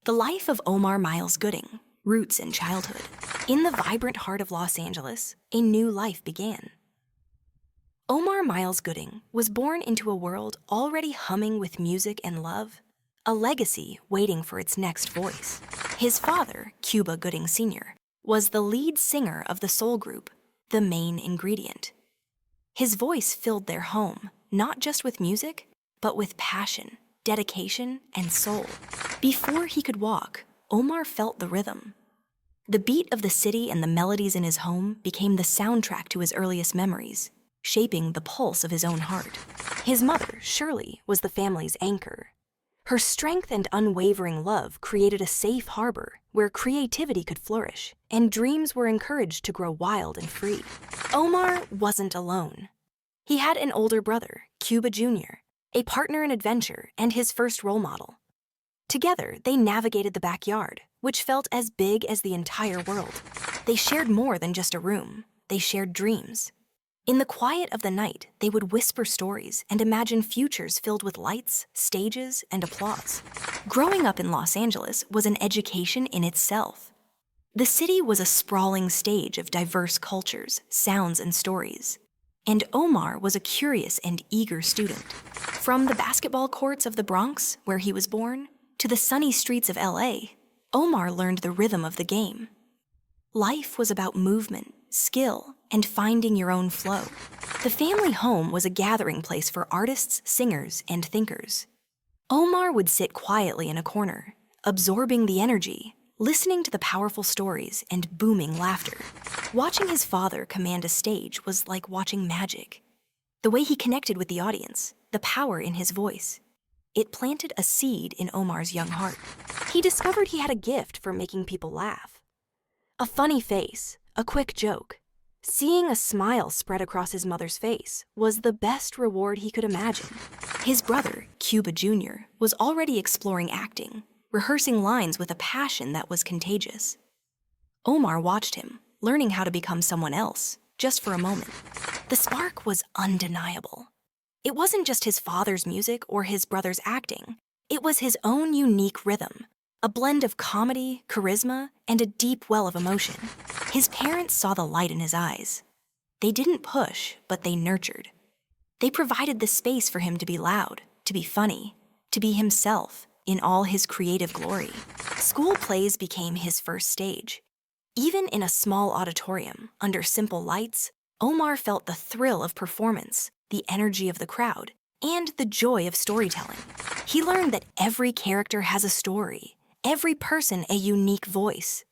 The life of Omar Miles Gooding, roots in childhood. In the vibrant heart of Los Angeles, a new life began. Omar Miles Gooding was born into a world already humming with music and love, a legacy waiting for its next voice. His father, Cuba Gooding Sr., was the lead singer of the soul group, The Main Ingredient. His voice filled their home, not just with music, but with passion, dedication, and soul. Before he could walk, Omar felt the rhythm. The beat of the city and the melodies in his home became the soundtrack to his earliest memories, shaping the pulse of his own heart. His mother, Shirley, was the family's anchor. Her strength and unwavering love created a safe harbor where creativity could flourish and dreams were encouraged to grow wild and free. Omar wasn't alone. He had an older brother, Cuba Jr., a partner in adventure and his first role model. Together, they navigated the backyard, which felt as big as the entire world. They shared more than just a room. They shared dreams. In the quiet of the night, they would whisper stories and imagine futures filled with lights, stages, and applause. Growing up in Los Angeles was an education in itself. The city was a sprawling stage of diverse cultures, sounds, and stories. And Omar was a curious and eager student. From the basketball courts of the Bronx, where he was born, to the sunny streets of LA, Omar learned the rhythm of the game. Life was about movement, skill, and finding your own flow. The family home was a gathering place for artists, singers, and thinkers. Omar would sit quietly in a corner, absorbing the energy, listening to the powerful stories and booming laughter. Watching his father command a stage was like watching magic. The way he connected with the audience, the power in his voice. It planted a seed in Omar's young heart. He discovered he had a gift for making people laugh. A funny face, a quick joke. Seeing a smile spread across his mother's face was the best reward he could imagine. His brother, Cuba Jr., was already exploring acting, rehearsing lines with a passion that was contagious. Omar watched him, learning how to become someone else, just for a moment. The spark was undeniable. It wasn't just his father's music or his brother's acting. It was his own unique rhythm, a blend of comedy, charisma, and a deep well of emotion. His parents saw the light in his eyes. They didn't push, but they nurtured. They provided the space for him to be loud, to be funny, to be himself in all his creative glory. School plays became his first stage. Even in a small auditorium, under simple lights, Omar felt the thrill of performance, the energy of the crowd, and the joy of storytelling. He learned that every character has a story, every person a unique voice.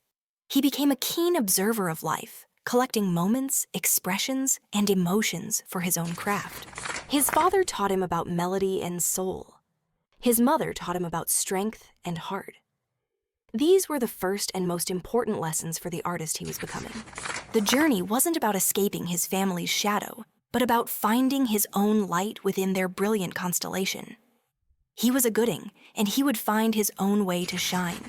He became a keen observer of life, collecting moments, expressions, and emotions for his own craft. His father taught him about melody and soul. His mother taught him about strength and heart. These were the first and most important lessons for the artist he was becoming. The journey wasn't about escaping his family's shadow, but about finding his own light within their brilliant constellation. He was a Gooding, and he would find his own way to shine.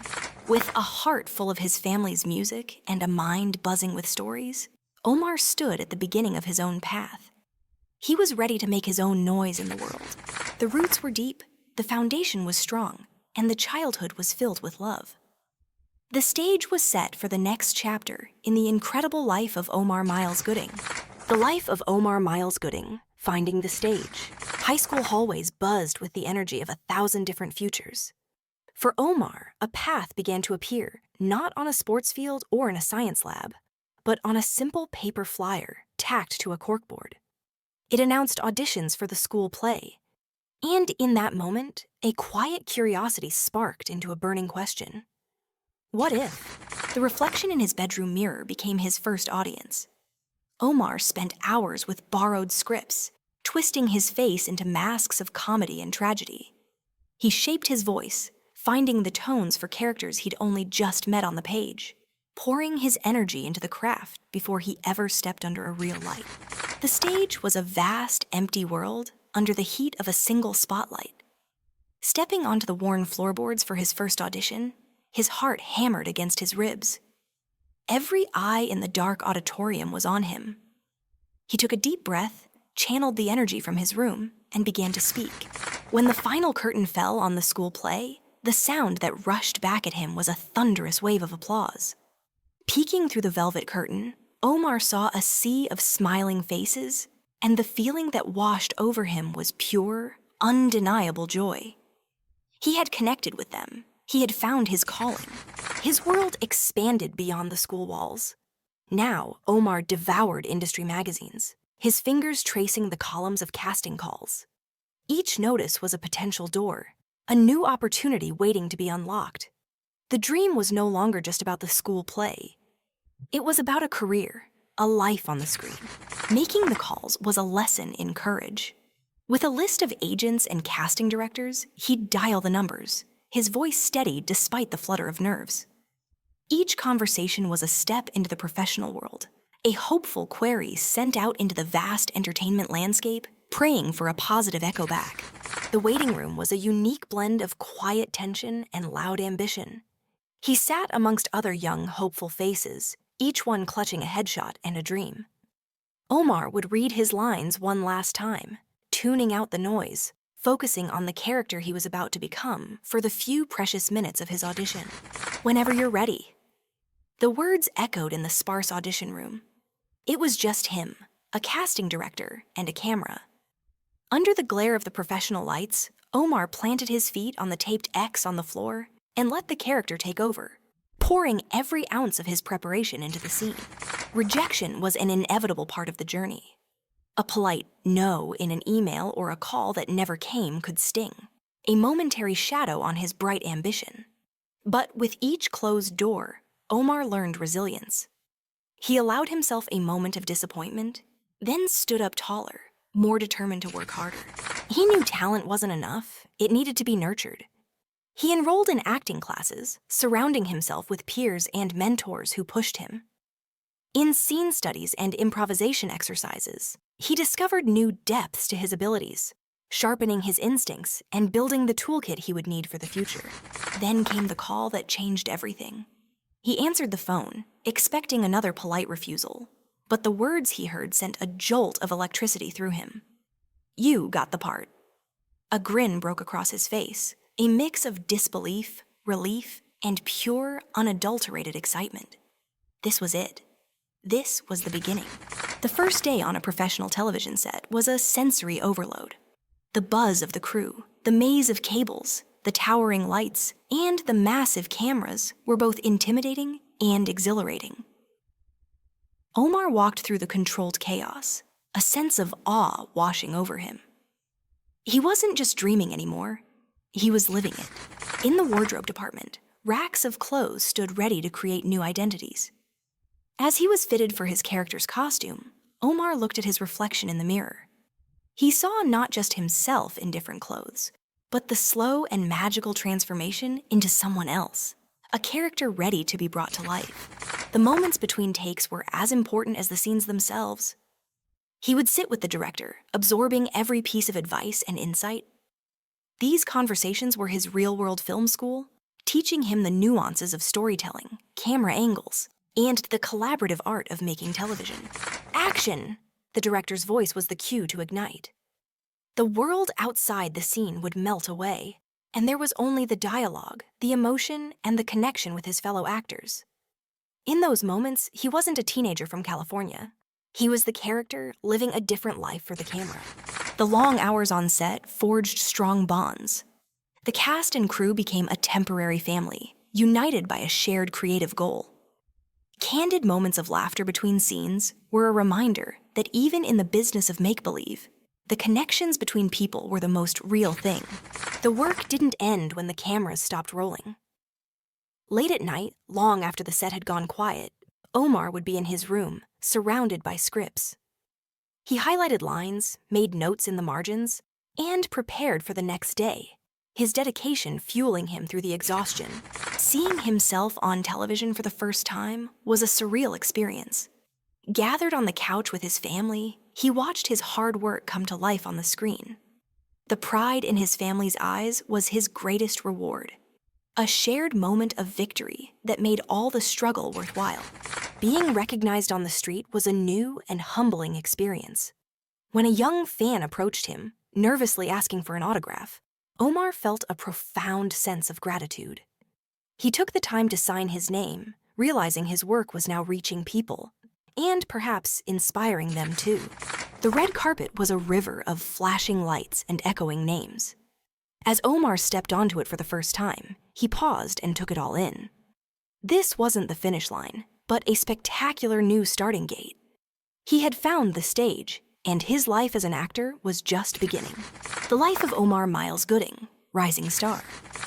With a heart full of his family's music and a mind buzzing with stories, Omar stood at the beginning of his own path. He was ready to make his own noise in the world. The roots were deep, the foundation was strong, and the childhood was filled with love. The stage was set for the next chapter in the incredible life of Omar Miles Gooding. The life of Omar Miles Gooding, finding the stage. High school hallways buzzed with the energy of 1,000 different futures. For Omar, a path began to appear, not on a sports field or in a science lab, but on a simple paper flyer tacked to a corkboard. It announced auditions for the school play. And in that moment, a quiet curiosity sparked into a burning question. What if? The reflection in his bedroom mirror became his first audience. Omar spent hours with borrowed scripts, twisting his face into masks of comedy and tragedy. He shaped his voice, finding the tones for characters he'd only just met on the page, pouring his energy into the craft before he ever stepped under a real light. The stage was a vast, empty world under the heat of a single spotlight. Stepping onto the worn floorboards for his first audition, his heart hammered against his ribs. Every eye in the dark auditorium was on him. He took a deep breath, channeled the energy from his room, and began to speak. When the final curtain fell on the school play, The sound that rushed back at him was a thunderous wave of applause. Peeking through the velvet curtain, Omar saw a sea of smiling faces, and the feeling that washed over him was pure, undeniable joy. He had connected with them. He had found his calling. His world expanded beyond the school walls. Now, Omar devoured industry magazines, his fingers tracing the columns of casting calls. Each notice was a potential door, a new opportunity waiting to be unlocked. The dream was no longer just about the school play. It was about a career, a life on the screen. Making the calls was a lesson in courage. With a list of agents and casting directors, he'd dial the numbers, his voice steady despite the flutter of nerves. Each conversation was a step into the professional world, a hopeful query sent out into the vast entertainment landscape, praying for a positive echo back. The waiting room was a unique blend of quiet tension and loud ambition. He sat amongst other young, hopeful faces, each one clutching a headshot and a dream. Omar would read his lines one last time, tuning out the noise, focusing on the character he was about to become for the few precious minutes of his audition. "Whenever you're ready." The words echoed in the sparse audition room. It was just him, a casting director, and a camera. Under the glare of the professional lights, Omar planted his feet on the taped X on the floor and let the character take over, pouring every ounce of his preparation into the scene. Rejection was an inevitable part of the journey. A polite no in an email or a call that never came could sting, a momentary shadow on his bright ambition. But with each closed door, Omar learned resilience. He allowed himself a moment of disappointment, then stood up taller, more determined to work harder. He knew talent wasn't enough, it needed to be nurtured. He enrolled in acting classes, surrounding himself with peers and mentors who pushed him. In scene studies and improvisation exercises, he discovered new depths to his abilities, sharpening his instincts and building the toolkit he would need for the future. Then came the call that changed everything. He answered the phone, expecting another polite refusal, but the words he heard sent a jolt of electricity through him. "You got the part." A grin broke across his face, a mix of disbelief, relief, and pure, unadulterated excitement. This was it. This was the beginning. The first day on a professional television set was a sensory overload. The buzz of the crew, the maze of cables, the towering lights, and the massive cameras were both intimidating and exhilarating. Omar walked through the controlled chaos, a sense of awe washing over him. He wasn't just dreaming anymore, he was living it. In the wardrobe department, racks of clothes stood ready to create new identities. As he was fitted for his character's costume, Omar looked at his reflection in the mirror. He saw not just himself in different clothes, but the slow and magical transformation into someone else, a character ready to be brought to life. The moments between takes were as important as the scenes themselves. He would sit with the director, absorbing every piece of advice and insight. These conversations were his real-world film school, teaching him the nuances of storytelling, camera angles, and the collaborative art of making television. Action! The director's voice was the cue to ignite. The world outside the scene would melt away, and there was only the dialogue, the emotion, and the connection with his fellow actors. In those moments, he wasn't a teenager from California. He was the character living a different life for the camera. The long hours on set forged strong bonds. The cast and crew became a temporary family, united by a shared creative goal. Candid moments of laughter between scenes were a reminder that even in the business of make-believe, the connections between people were the most real thing. The work didn't end when the cameras stopped rolling. Late at night, long after the set had gone quiet, Omar would be in his room, surrounded by scripts. He highlighted lines, made notes in the margins, and prepared for the next day, his dedication fueling him through the exhaustion. Seeing himself on television for the first time was a surreal experience. Gathered on the couch with his family, he watched his hard work come to life on the screen. The pride in his family's eyes was his greatest reward, a shared moment of victory that made all the struggle worthwhile. Being recognized on the street was a new and humbling experience. When a young fan approached him, nervously asking for an autograph, Omar felt a profound sense of gratitude. He took the time to sign his name, realizing his work was now reaching people, and perhaps inspiring them too. The red carpet was a river of flashing lights and echoing names. As Omar stepped onto it for the first time, he paused and took it all in. This wasn't the finish line, but a spectacular new starting gate. He had found the stage, and his life as an actor was just beginning. The life of Omar Miles Gooding, rising star.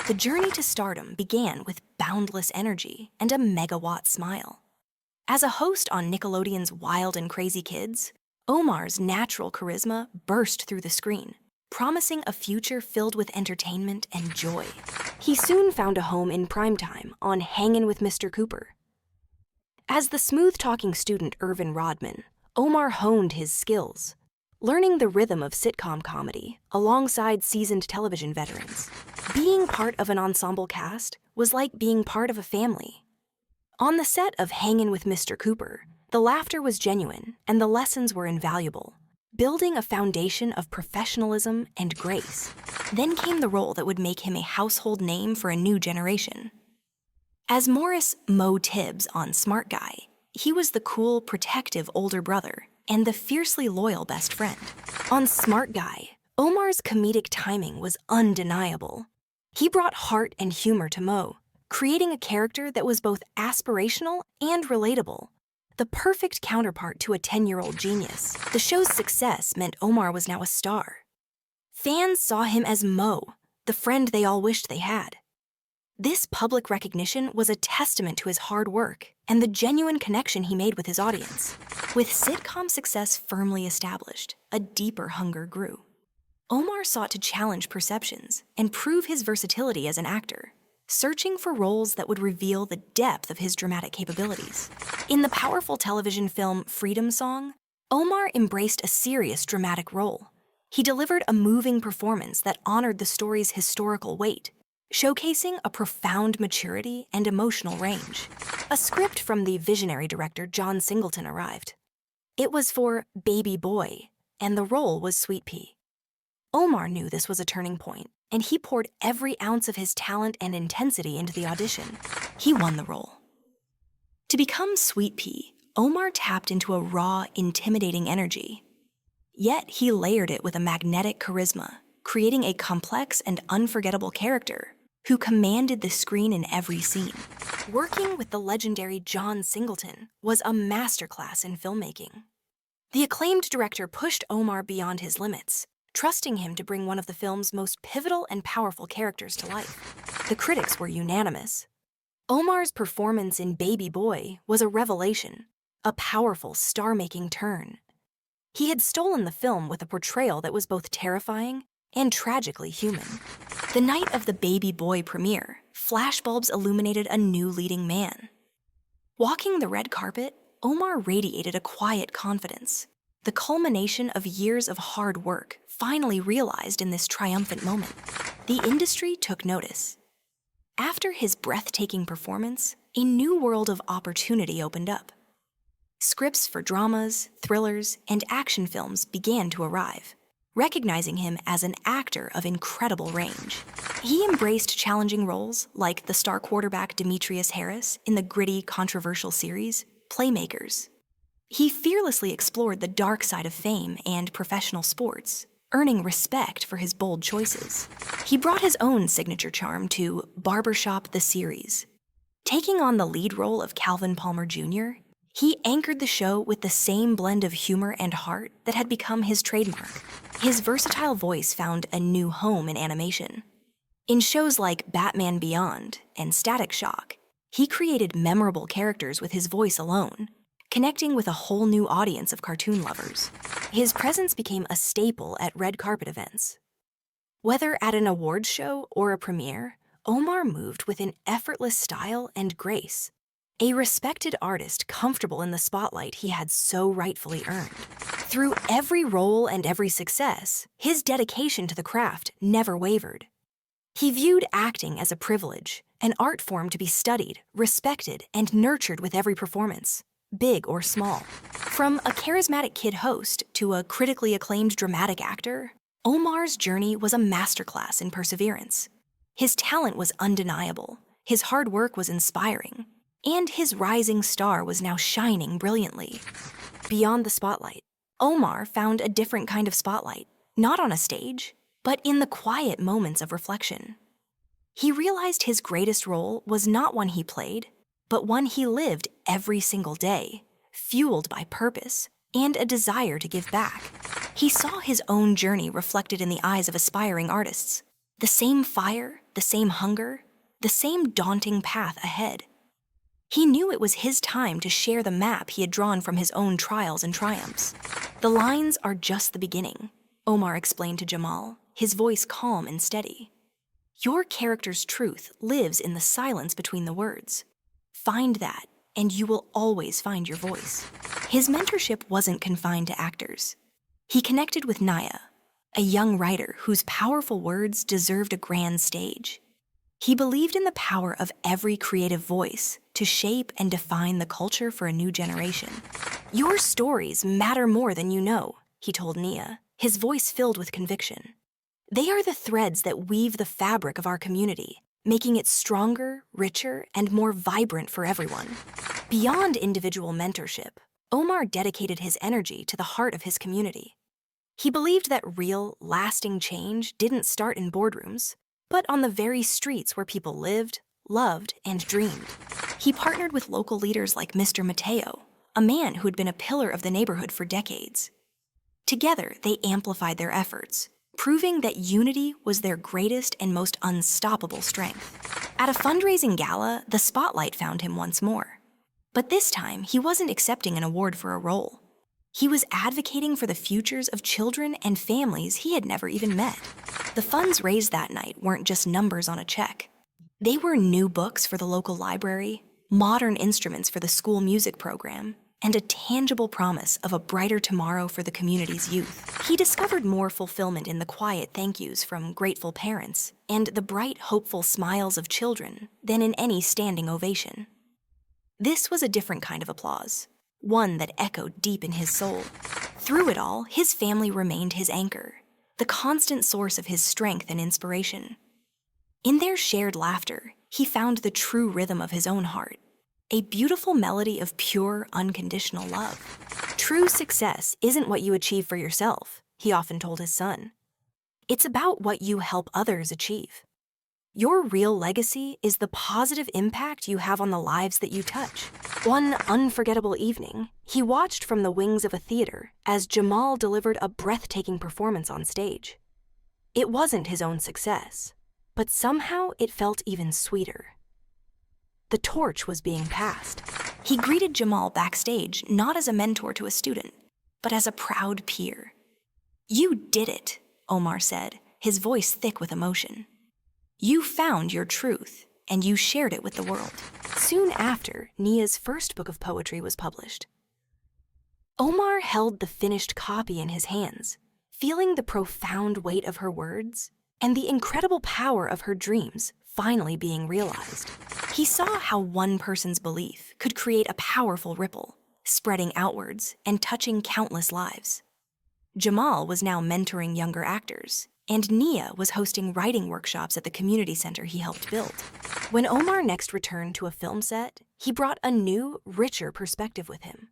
The journey to stardom began with boundless energy and a megawatt smile. As a host on Nickelodeon's Wild and Crazy Kids, Omar's natural charisma burst through the screen, promising a future filled with entertainment and joy. He soon found a home in primetime on Hangin' with Mr. Cooper. As the smooth-talking student Irvin Rodman, Omar honed his skills, learning the rhythm of sitcom comedy alongside seasoned television veterans. Being part of an ensemble cast was like being part of a family. On the set of Hangin' with Mr. Cooper, the laughter was genuine and the lessons were invaluable, building a foundation of professionalism and grace. Then came the role that would make him a household name for a new generation. As Morris Mo Tibbs on Smart Guy, he was the cool, protective older brother and the fiercely loyal best friend. On Smart Guy, Omar's comedic timing was undeniable. He brought heart and humor to Mo, creating a character that was both aspirational and relatable, the perfect counterpart to a 10-year-old genius. The show's success meant Omar was now a star. Fans saw him as Mo, the friend they all wished they had. This public recognition was a testament to his hard work and the genuine connection he made with his audience. With sitcom success firmly established, a deeper hunger grew. Omar sought to challenge perceptions and prove his versatility as an actor, searching for roles that would reveal the depth of his dramatic capabilities. In the powerful television film Freedom Song, Omar embraced a serious dramatic role. He delivered a moving performance that honored the story's historical weight, showcasing a profound maturity and emotional range. A script from the visionary director John Singleton arrived. It was for Baby Boy, and the role was Sweet Pea. Omar knew this was a turning point, and he poured every ounce of his talent and intensity into the audition. He won the role. To become Sweet Pea, Omar tapped into a raw, intimidating energy. Yet he layered it with a magnetic charisma, creating a complex and unforgettable character who commanded the screen in every scene. Working with the legendary John Singleton was a masterclass in filmmaking. The acclaimed director pushed Omar beyond his limits, trusting him to bring one of the film's most pivotal and powerful characters to life. The critics were unanimous. Omar's performance in Baby Boy was a revelation, a powerful, star-making turn. He had stolen the film with a portrayal that was both terrifying and tragically human. The night of the Baby Boy premiere, flashbulbs illuminated a new leading man. Walking the red carpet, Omar radiated a quiet confidence, the culmination of years of hard work finally realized in this triumphant moment. The industry took notice. After his breathtaking performance, a new world of opportunity opened up. Scripts for dramas, thrillers, and action films began to arrive, recognizing him as an actor of incredible range. He embraced challenging roles like the star quarterback Demetrius Harris in the gritty, controversial series Playmakers. He fearlessly explored the dark side of fame and professional sports, earning respect for his bold choices. He brought his own signature charm to Barbershop the series. Taking on the lead role of Calvin Palmer Jr., he anchored the show with the same blend of humor and heart that had become his trademark. His versatile voice found a new home in animation. In shows like Batman Beyond and Static Shock, he created memorable characters with his voice alone, connecting with a whole new audience of cartoon lovers. His presence became a staple at red carpet events. Whether at an awards show or a premiere, Omar moved with an effortless style and grace, a respected artist comfortable in the spotlight he had so rightfully earned. Through every role and every success, his dedication to the craft never wavered. He viewed acting as a privilege, an art form to be studied, respected, and nurtured with every performance, big or small. From a charismatic kid host to a critically acclaimed dramatic actor, Omar's journey was a masterclass in perseverance. His talent was undeniable, his hard work was inspiring, and his rising star was now shining brilliantly. Beyond the spotlight, Omar found a different kind of spotlight, not on a stage, but in the quiet moments of reflection. He realized his greatest role was not one he played, but one he lived every single day, fueled by purpose and a desire to give back. He saw his own journey reflected in the eyes of aspiring artists. The same fire, the same hunger, the same daunting path ahead. He knew it was his time to share the map he had drawn from his own trials and triumphs. The lines are just the beginning, Omar explained to Jamal, his voice calm and steady. Your character's truth lives in the silence between the words. Find that, and you will always find your voice. His mentorship wasn't confined to actors. He connected with Naya, a young writer whose powerful words deserved a grand stage. He believed in the power of every creative voice to shape and define the culture for a new generation. Your stories matter more than you know, he told Nia, his voice filled with conviction. They are the threads that weave the fabric of our community, making it stronger, richer, and more vibrant for everyone. Beyond individual mentorship, Omar dedicated his energy to the heart of his community. He believed that real, lasting change didn't start in boardrooms, but on the very streets where people lived, loved, and dreamed. He partnered with local leaders like Mr. Mateo, a man who had been a pillar of the neighborhood for decades. Together, they amplified their efforts, proving that unity was their greatest and most unstoppable strength. At a fundraising gala, the spotlight found him once more. But this time, he wasn't accepting an award for a role. He was advocating for the futures of children and families he had never even met. The funds raised that night weren't just numbers on a check. They were new books for the local library, modern instruments for the school music program, and a tangible promise of a brighter tomorrow for the community's youth. He discovered more fulfillment in the quiet thank yous from grateful parents and the bright, hopeful smiles of children than in any standing ovation. This was a different kind of applause, one that echoed deep in his soul. Through it all, his family remained his anchor, the constant source of his strength and inspiration. In their shared laughter, he found the true rhythm of his own heart, a beautiful melody of pure, unconditional love. True success isn't what you achieve for yourself, he often told his son. It's about what you help others achieve. Your real legacy is the positive impact you have on the lives that you touch. One unforgettable evening, he watched from the wings of a theater as Jamal delivered a breathtaking performance on stage. It wasn't his own success, but somehow it felt even sweeter. The torch was being passed. He greeted Jamal backstage not as a mentor to a student, but as a proud peer. You did it, Omar said, his voice thick with emotion. You found your truth, and you shared it with the world. Soon after, Nia's first book of poetry was published. Omar held the finished copy in his hands, feeling the profound weight of her words and the incredible power of her dreams finally being realized. He saw how one person's belief could create a powerful ripple, spreading outwards and touching countless lives. Jamal was now mentoring younger actors, and Nia was hosting writing workshops at the community center he helped build. When Omar next returned to a film set, he brought a new, richer perspective with him.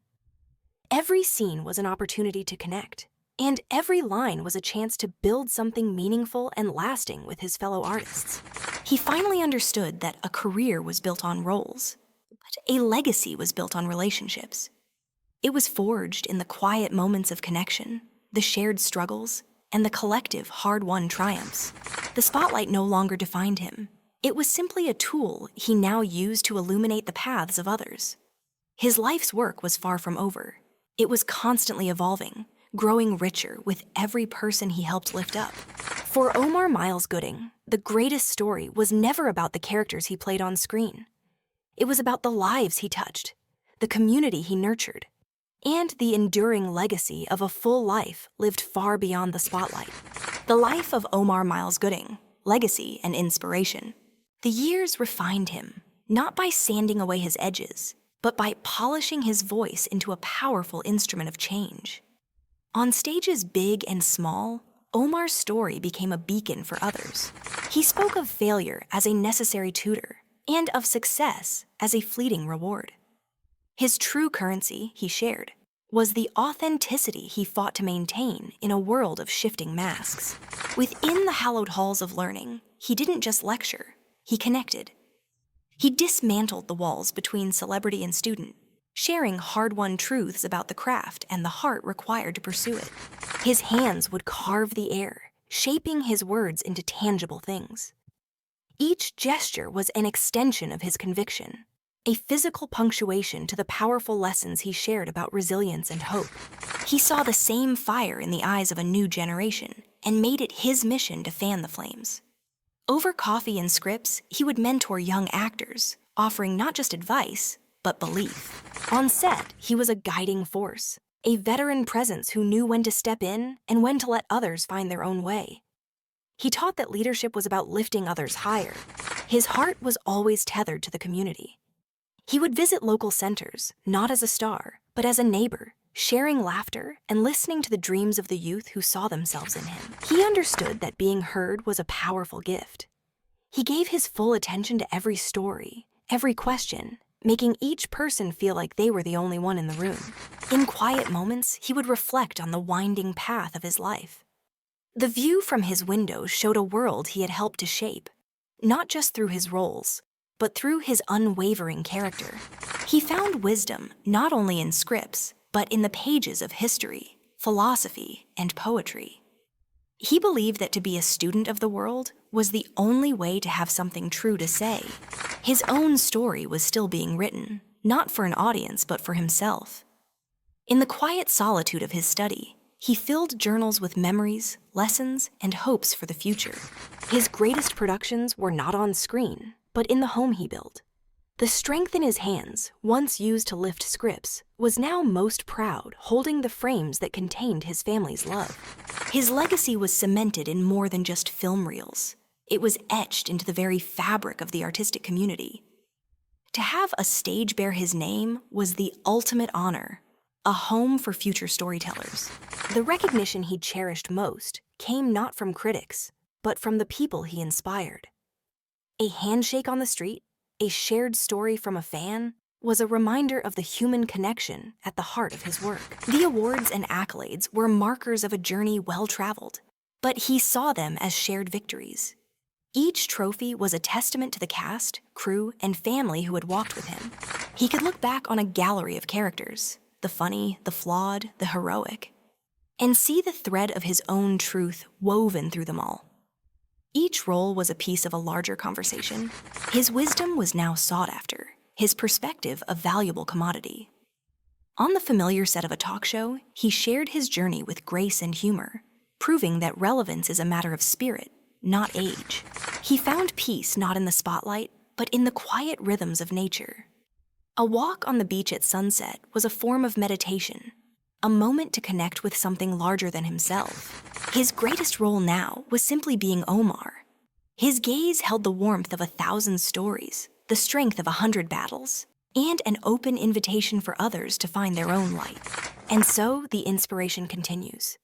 Every scene was an opportunity to connect, and every line was a chance to build something meaningful and lasting with his fellow artists. He finally understood that a career was built on roles, but a legacy was built on relationships. It was forged in the quiet moments of connection, the shared struggles, and the collective hard-won triumphs. The spotlight no longer defined him. It was simply a tool he now used to illuminate the paths of others. His life's work was far from over. It was constantly evolving, growing richer with every person he helped lift up. For Omar Miles Gooding, the greatest story was never about the characters he played on screen. It was about the lives he touched, the community he nurtured, and the enduring legacy of a full life lived far beyond the spotlight. The life of Omar Miles Gooding, legacy and inspiration. The years refined him, not by sanding away his edges, but by polishing his voice into a powerful instrument of change. On stages big and small, Omar's story became a beacon for others. He spoke of failure as a necessary tutor and of success as a fleeting reward. His true currency, he shared, was the authenticity he fought to maintain in a world of shifting masks. Within the hallowed halls of learning, he didn't just lecture, he connected. He dismantled the walls between celebrity and student, sharing hard-won truths about the craft and the heart required to pursue it. His hands would carve the air, shaping his words into tangible things. Each gesture was an extension of his conviction, a physical punctuation to the powerful lessons he shared about resilience and hope. He saw the same fire in the eyes of a new generation and made it his mission to fan the flames. Over coffee and scripts, he would mentor young actors, offering not just advice, but belief. On set, he was a guiding force, a veteran presence who knew when to step in and when to let others find their own way. He taught that leadership was about lifting others higher. His heart was always tethered to the community. He would visit local centers, not as a star, but as a neighbor, sharing laughter and listening to the dreams of the youth who saw themselves in him. He understood that being heard was a powerful gift. He gave his full attention to every story, every question, making each person feel like they were the only one in the room. In quiet moments, he would reflect on the winding path of his life. The view from his window showed a world he had helped to shape, not just through his roles, but through his unwavering character. He found wisdom not only in scripts, but in the pages of history, philosophy, and poetry. He believed that to be a student of the world was the only way to have something true to say. His own story was still being written, not for an audience, but for himself. In the quiet solitude of his study, he filled journals with memories, lessons, and hopes for the future. His greatest productions were not on screen, but in the home he built. The strength in his hands, once used to lift scripts, was now most proud holding the frames that contained his family's love. His legacy was cemented in more than just film reels. It was etched into the very fabric of the artistic community. To have a stage bear his name was the ultimate honor, a home for future storytellers. The recognition he cherished most came not from critics, but from the people he inspired. A handshake on the street, a shared story from a fan, was a reminder of the human connection at the heart of his work. The awards and accolades were markers of a journey well-traveled, but he saw them as shared victories. Each trophy was a testament to the cast, crew, and family who had walked with him. He could look back on a gallery of characters, the funny, the flawed, the heroic, and see the thread of his own truth woven through them all. Each role was a piece of a larger conversation. His wisdom was now sought after, his perspective a valuable commodity. On the familiar set of a talk show, he shared his journey with grace and humor, proving that relevance is a matter of spirit, not age. He found peace not in the spotlight, but in the quiet rhythms of nature. A walk on the beach at sunset was a form of meditation, a moment to connect with something larger than himself. His greatest role now was simply being Omar. His gaze held the warmth of 1,000 stories, the strength of 100 battles, and an open invitation for others to find their own light. And so the inspiration continues.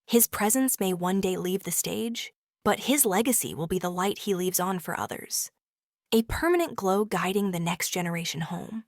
His presence may one day leave the stage, but his legacy will be the light he leaves on for others, a permanent glow guiding the next generation home.